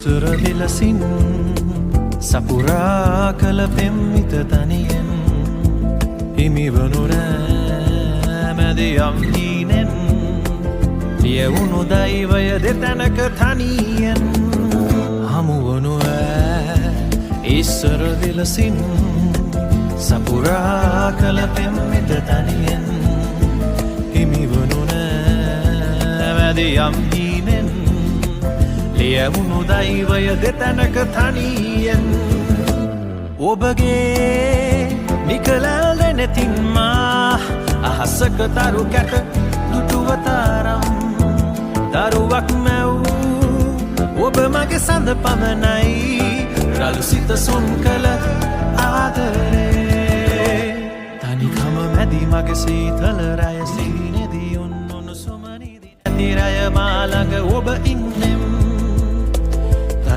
සුරවිලසින් සපුරා කළ පෙම්මිත තනියෙන් හිමිවනු රෑමැදියම් හීනෙන් ලියවුණු දෛවය දෙතැනක තනියෙන් හමුවනු ඉස්සර විලසින් සපුරා කළ පෙම්මිත තනියෙන් හිමිවනු රෑමැදියම් හීනෙන් ලියවුණු දෛවය දෙතැනක තනියෙන් ඔබගේ නිකලැල්ද නැතින්මා අහසක තරු කැට දුටුවතරම් දරුවක් මැවූ ඔබ මගේ සඳ පමණයි රළු සිත සොන් කළ ආදරේ තනිකම මැදි මගේ සීතල රය සීනෙදී උන් උණුසුම නිදි ඇති රය මා ළඟ ඔබ ඉන්නෙම්